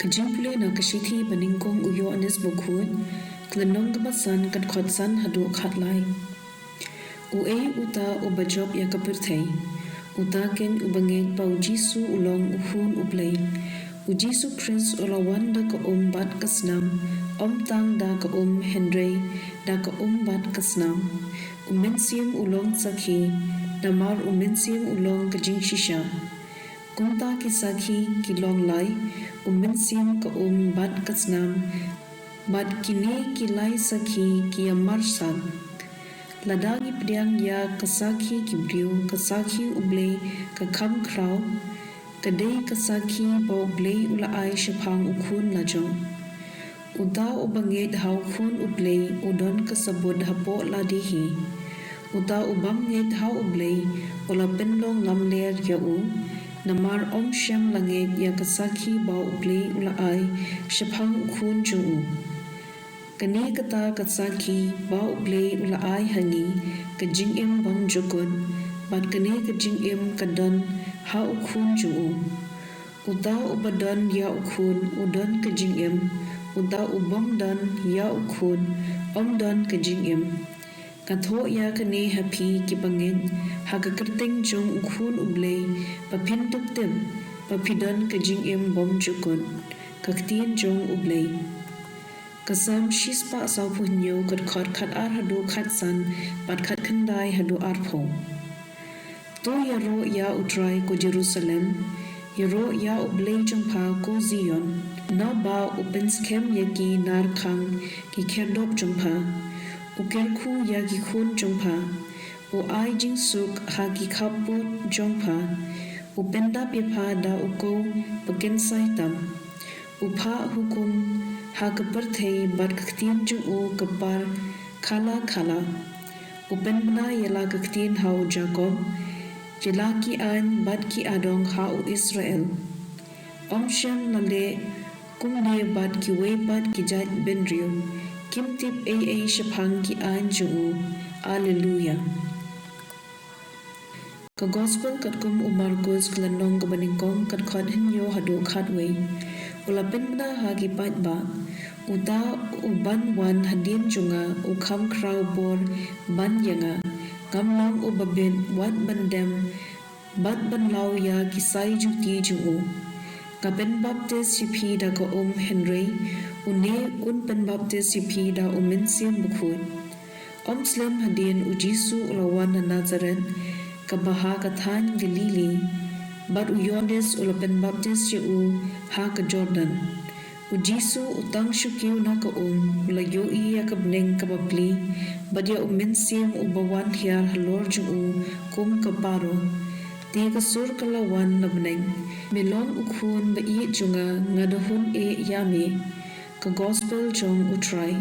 jingpule na kasithi baningkong ïoannis bukut klenong kebasan kat khotsan hadu khatlai uta ubajob ya kapirthei utaken ubangej pau Jisu ulong uhun ublei Jisu Christ ulawan da ka bat kasnam tang da ka hendrei da ka bat kasnam umensium ulong sakhi damar umensium ulong ka jingshisha kunta ki sakhi ki long lai umensium ka bat kasnam bat kine ki lai sakhi ki amar sak ladagi pediang ya kasakhi kibriu kasakhi ublei ka kham krau kadai kasakhi bau Blei ulaai shapang ukhun lajong uda ubangit hau khun ublei udon kasabud hapo ladihi uda ubamngit hau ublei ula penlong lamler yau namar shem langit ya kasakhi bau Blei ulaai shapang ukhun jungu kani kata kasakhi bau Blei ulaai hangi ka jingim bymjukut bat kani ka jingim kadon ha ukhun jungu uda ubadon ya ukhun udon ka jingim uda ubam don ya ukhun don ka jingim katho ya kani happy ki bangin ha ka kerting jong ukhun ublei papin tip papidon ka jingim bymjukut ka ktien jong ublei kasam shispa saupunyo kat khat ar hadu khatsan bat khat khandai hadu arpho to yaro ya utrai ko Jerusalem yaro ya ublei jongpa ko Zion na ba upenskem yaki nar khang ki kherdop jongpa ukerkhu ya ki khun jongpa o ai jingsuk ha ki khaput jongpa upenda pepha da uko pagensai tam upha hukum ha kaparthei bat ktien jungu kapar khala upenbna yala ktien hau Jacob jela ki an bat ki adong hau Israel shem lale kumne bat ki we bat ki jat benriu kimtip a shapang ki an jungu alleluia ka gospel kat kum Markus klanong kabaningkong kat khat hinyo hadu khatwei ula penbna hagi pat ba uda uban wan hadin junga ukham kraw bor ban yanga gamlang ubabin wat bandem bat banlaw ya kisai jukti jungu kapen baptist sipi da ka Henry une pen baptist sipi da umensium bukut slim hadin Jisu ulawan na Nazareth kabaha kathan Galili bat ïoannis ulapen baptist yu ha ka Jordan Jisu utang syukiw na ka ula yoi ya kabning kababli badya umensium ubawan hiyar halor jungu kum kaparo ti kasur kalawan na bneng milon ukhun ba i junga ngadahun yame ka gospel jong utray